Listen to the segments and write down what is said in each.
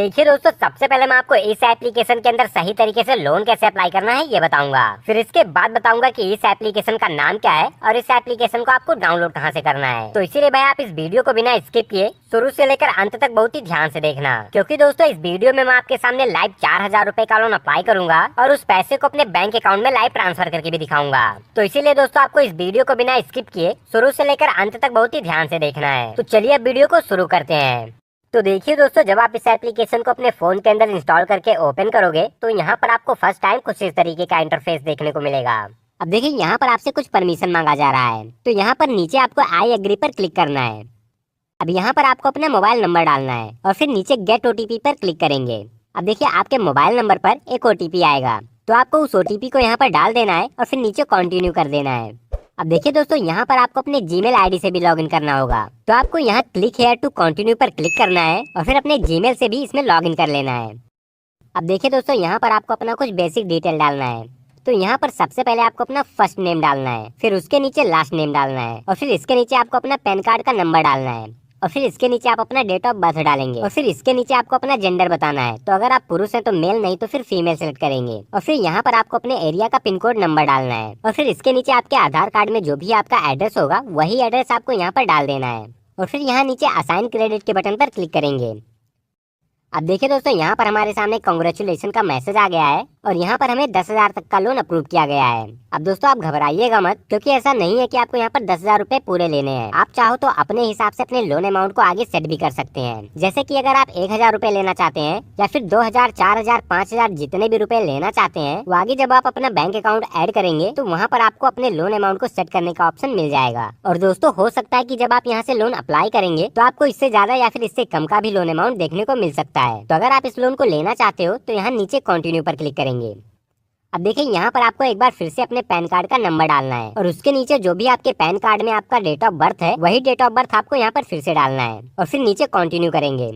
देखिए दोस्तों, सबसे पहले मैं आपको इस एप्लीकेशन के अंदर सही तरीके से लोन कैसे अप्लाई करना है ये बताऊंगा। फिर इसके बाद बताऊंगा कि इस एप्लीकेशन का नाम क्या है और इस एप्लीकेशन को आपको डाउनलोड कहां से करना है। तो इसीलिए भाई आप इस वीडियो को बिना स्किप किए शुरू से लेकर अंत तक बहुत ही ध्यान से देखना, क्योंकि दोस्तों इस वीडियो में मैं आपके सामने लाइव 4000 रुपए का लोन अप्लाई करूंगा और उस पैसे को अपने बैंक अकाउंट में लाइव ट्रांसफर करके भी दिखाऊंगा। तो इसीलिए दोस्तों आपको इस वीडियो को बिना स्किप किए शुरू से लेकर अंत तक बहुत ही ध्यान से देखना है। तो चलिए अब वीडियो को शुरू करते हैं। तो देखिए दोस्तों, जब आप इस एप्लीकेशन को अपने फोन के अंदर इंस्टॉल करके ओपन करोगे तो यहाँ पर आपको फर्स्ट टाइम कुछ इस तरीके का इंटरफेस देखने को मिलेगा। अब देखिए यहाँ पर आपसे कुछ परमिशन मांगा जा रहा है, तो यहाँ पर नीचे आपको आई एग्री पर क्लिक करना है। अब यहाँ पर आपको अपना मोबाइल नंबर डालना है और फिर नीचे गेट ओटीपी पर क्लिक करेंगे। अब देखिए आपके मोबाइल नंबर पर एक ओटीपी आएगा, तो आपको उस ओटीपी को यहाँ पर डाल देना है और फिर नीचे कंटिन्यू कर देना है। अब देखिए दोस्तों, यहाँ पर आपको अपने जीमेल आईडी से भी लॉगिन करना होगा, तो आपको यहाँ क्लिक हेयर टू कंटिन्यू पर क्लिक करना है और फिर अपने जीमेल से भी इसमें लॉगिन कर लेना है। अब देखिए दोस्तों, यहाँ पर आपको अपना कुछ बेसिक डिटेल डालना है। तो यहाँ पर सबसे पहले आपको अपना फर्स्ट नेम डालना है, फिर उसके नीचे लास्ट नेम डालना है और फिर इसके नीचे आपको अपना पैन कार्ड का नंबर डालना है और फिर इसके नीचे आप अपना डेट ऑफ बर्थ डालेंगे और फिर इसके नीचे आपको अपना जेंडर बताना है। तो अगर आप पुरुष हैं तो मेल, नहीं तो फिर फीमेल सेलेक्ट करेंगे और फिर यहाँ पर आपको अपने एरिया का पिन कोड नंबर डालना है और फिर इसके नीचे आपके आधार कार्ड में जो भी आपका एड्रेस होगा वही एड्रेस आपको यहाँ पर डाल देना है और फिर यहाँ नीचे असाइन क्रेडिट के बटन पर क्लिक करेंगे। अब देखिए दोस्तों, यहाँ पर हमारे सामने कांग्रेचुलेशन का मैसेज आ गया है और यहाँ पर हमें 10,000 तक का लोन अप्रूव किया गया है। अब दोस्तों आप घबराइएगा मत, क्योंकि ऐसा नहीं है कि आपको यहाँ पर 10,000 रुपए पूरे लेने हैं। आप चाहो तो अपने हिसाब से अपने लोन अमाउंट को आगे सेट भी कर सकते हैं। जैसे कि अगर आप 1,000 रुपए लेना चाहते हैं या फिर 2,000, 4,000, 5,000 जितने भी रुपए लेना चाहते हैं, वो आगे जब आप अपना बैंक अकाउंट ऐड करेंगे तो वहाँ पर आपको अपने लोन अमाउंट को सेट करने का ऑप्शन मिल जाएगा। और दोस्तों हो सकता है कि जब आप यहाँ से लोन अप्लाई करेंगे तो आपको इससे ज्यादा या फिर इससे कम का भी लोन अमाउंट देखने को मिल सकता है। तो अगर आप इस लोन को लेना चाहते हो तो यहाँ नीचे कंटिन्यू पर क्लिक करेंगे। अब देखिए यहाँ पर आपको एक बार फिर से अपने पैन कार्ड का नंबर डालना है और उसके नीचे जो भी आपके पैन कार्ड में आपका डेट ऑफ बर्थ है वही डेट ऑफ बर्थ आपको यहाँ पर फिर से डालना है और फिर नीचे कंटिन्यू करेंगे।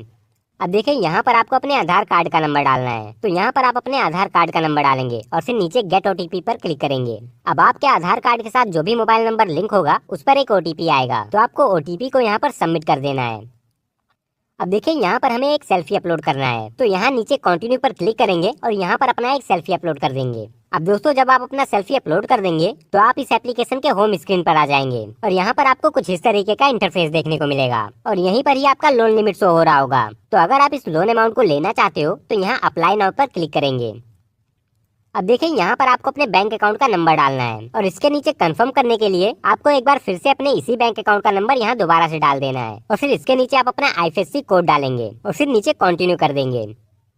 अब देखिए यहाँ पर आपको अपने आधार कार्ड का नंबर डालना है, तो यहाँ पर आप अपने आधार कार्ड का नंबर डालेंगे और फिर नीचे गेट ओटीपी पर क्लिक करेंगे। अब आपके आधार कार्ड के साथ जो भी मोबाइल नंबर लिंक होगा उस पर एक ओटीपी आएगा, तो आपको ओटीपी को यहाँ पर सबमिट कर देना है। अब देखिए यहाँ पर हमें एक सेल्फी अपलोड करना है, तो यहाँ नीचे कंटिन्यू पर क्लिक करेंगे और यहाँ पर अपना एक सेल्फी अपलोड कर देंगे। अब दोस्तों जब आप अपना सेल्फी अपलोड कर देंगे तो आप इस एप्लीकेशन के होम स्क्रीन पर आ जाएंगे और यहाँ पर आपको कुछ इस तरीके का इंटरफेस देखने को मिलेगा और यहीं पर ही आपका लोन लिमिट शो हो रहा होगा। तो अगर आप इस लोन अमाउंट को लेना चाहते हो तो यहाँ अप्लाई नाउ पर क्लिक करेंगे। अब देखिए यहाँ पर आपको अपने बैंक अकाउंट का नंबर डालना है और इसके नीचे कंफर्म करने के लिए आपको एक बार फिर से अपने इसी बैंक अकाउंट का नंबर यहाँ दोबारा से डाल देना है और फिर इसके नीचे आप अपना आईएफएससी कोड डालेंगे और फिर नीचे कंटिन्यू कर देंगे।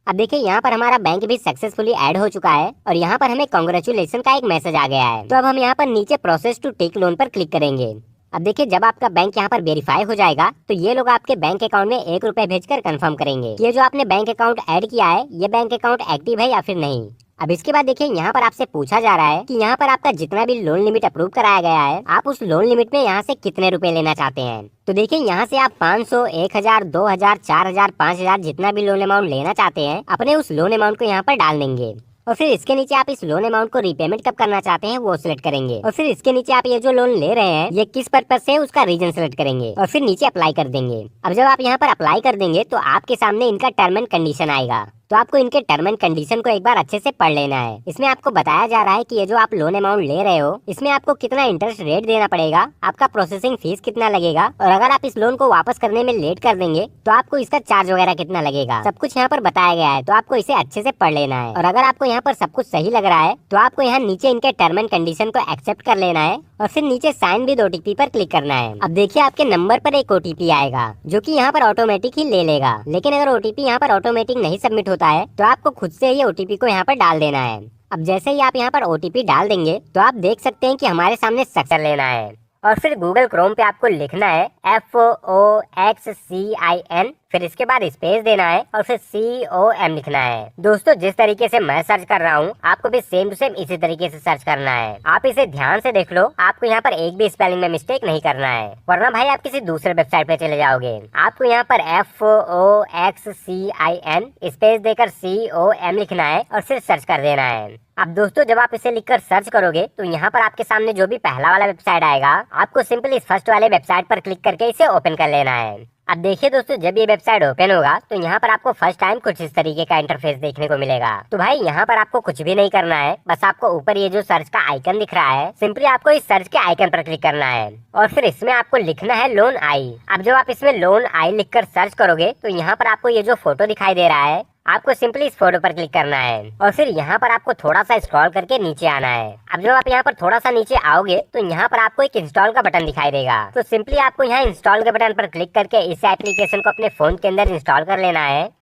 अब देखिए यहाँ पर हमारा बैंक भी सक्सेसफुली ऐड हो चुका है और यहाँ पर हमें कांग्रेचुलेशन का एक मैसेज आ गया है। तो अब हम यहाँ पर नीचे प्रोसेस टू टेक लोन पर क्लिक करेंगे। अब देखिए जब आपका बैंक यहाँ पर वेरीफाई हो जाएगा तो ये लोग आपके बैंक अकाउंट में 1 रुपए भेजकर कंफर्म करेंगे ये जो आपने बैंक अकाउंट ऐड किया है ये बैंक अकाउंट एक्टिव है या फिर नहीं। अब इसके बाद देखिए यहाँ पर आपसे पूछा जा रहा है कि यहाँ पर आपका जितना भी लोन लिमिट अप्रूव कराया गया है आप उस लोन लिमिट में यहाँ से कितने रुपए लेना चाहते हैं। तो देखिए यहाँ से आप 500, 1,000, 2,000, 4,000, 5,000 जितना भी लोन अमाउंट लेना चाहते हैं अपने उस लोन अमाउंट को यहाँ पर डाल देंगे और फिर इसके नीचे आप इस लोन अमाउंट को रीपेमेंट कब करना चाहते हैं वो सिलेक्ट करेंगे और फिर इसके नीचे आप ये जो लोन ले रहे हैं ये किस पर्पज से उसका रीजन सिलेक्ट करेंगे और फिर नीचे अप्लाई कर देंगे। अब जब आप यहाँ पर अप्लाई कर देंगे तो आपके सामने इनका टर्म एंड कंडीशन आएगा, तो आपको इनके टर्म एंड कंडीशन को एक बार अच्छे से पढ़ लेना है। इसमें आपको बताया जा रहा है कि ये जो आप लोन अमाउंट ले रहे हो इसमें आपको कितना इंटरेस्ट रेट देना पड़ेगा, आपका प्रोसेसिंग फीस कितना लगेगा और अगर आप इस लोन को वापस करने में लेट कर देंगे तो आपको इसका चार्ज वगैरह कितना लगेगा, सब कुछ यहाँ पर बताया गया है। तो आपको इसे अच्छे से पढ़ लेना है और अगर आपको यहाँ पर सब कुछ सही लग रहा है तो आपको यहाँ नीचे इनके टर्म एंड कंडीशन को एक्सेप्ट कर लेना है और फिर नीचे साइन विद ओटीपी पर क्लिक करना है। अब देखिए आपके नंबर पर एक ओटीपी आएगा जो कि यहाँ पर ऑटोमेटिक ही ले लेगा, लेकिन अगर ओटीपी यहाँ पर ऑटोमेटिक नहीं सबमिट होता है तो आपको खुद से ही ओटीपी को यहाँ पर डाल देना है। अब जैसे ही आप यहाँ पर ओटीपी डाल देंगे तो आप देख सकते हैं कि हमारे सामने सक्सेस लेना है और फिर गूगल क्रोम पे आपको लिखना है FOOXCIN, फिर इसके बाद स्पेस देना है और फिर COM लिखना है। दोस्तों जिस तरीके से मैं सर्च कर रहा हूँ आपको भी सेम टू सेम इसी तरीके से सर्च करना है। आप इसे ध्यान से देख लो, आपको यहाँ पर एक भी स्पेलिंग में मिस्टेक नहीं करना है, वरना भाई आप किसी दूसरे वेबसाइट पे चले जाओगे। आपको यहाँ पर FOOXCIN स्पेस देकर COM लिखना है और फिर सर्च कर देना है। अब दोस्तों जब आप इसे लिखकर सर्च करोगे तो यहाँ पर आपके सामने जो भी पहला वाला वेबसाइट आएगा आपको सिंपली इस फर्स्ट वाले वेबसाइट पर क्लिक करके इसे ओपन कर लेना है। अब देखिए दोस्तों, जब ये वेबसाइट ओपन होगा तो यहाँ पर आपको फर्स्ट टाइम कुछ इस तरीके का इंटरफेस देखने को मिलेगा। तो भाई यहाँ पर आपको कुछ भी नहीं करना है, बस आपको ऊपर ये जो सर्च का आइकन दिख रहा है, सिंपली आपको इस सर्च के आइकन पर क्लिक करना है और फिर इसमें आपको लिखना है लोन आई। अब जब आप इसमें लोन आई लिखकर सर्च करोगे तो यहाँ पर आपको ये जो फोटो दिखाई दे रहा है, आपको सिंपली इस फोटो पर क्लिक करना है और फिर यहाँ पर आपको थोड़ा सा स्क्रॉल करके नीचे आना है। अब जब आप यहाँ पर थोड़ा सा नीचे आओगे तो यहाँ पर आपको एक इंस्टॉल का बटन दिखाई देगा। तो सिंपली आपको यहाँ इंस्टॉल के बटन पर क्लिक करके इस एप्लीकेशन को अपने फोन के अंदर इंस्टॉल कर लेना है।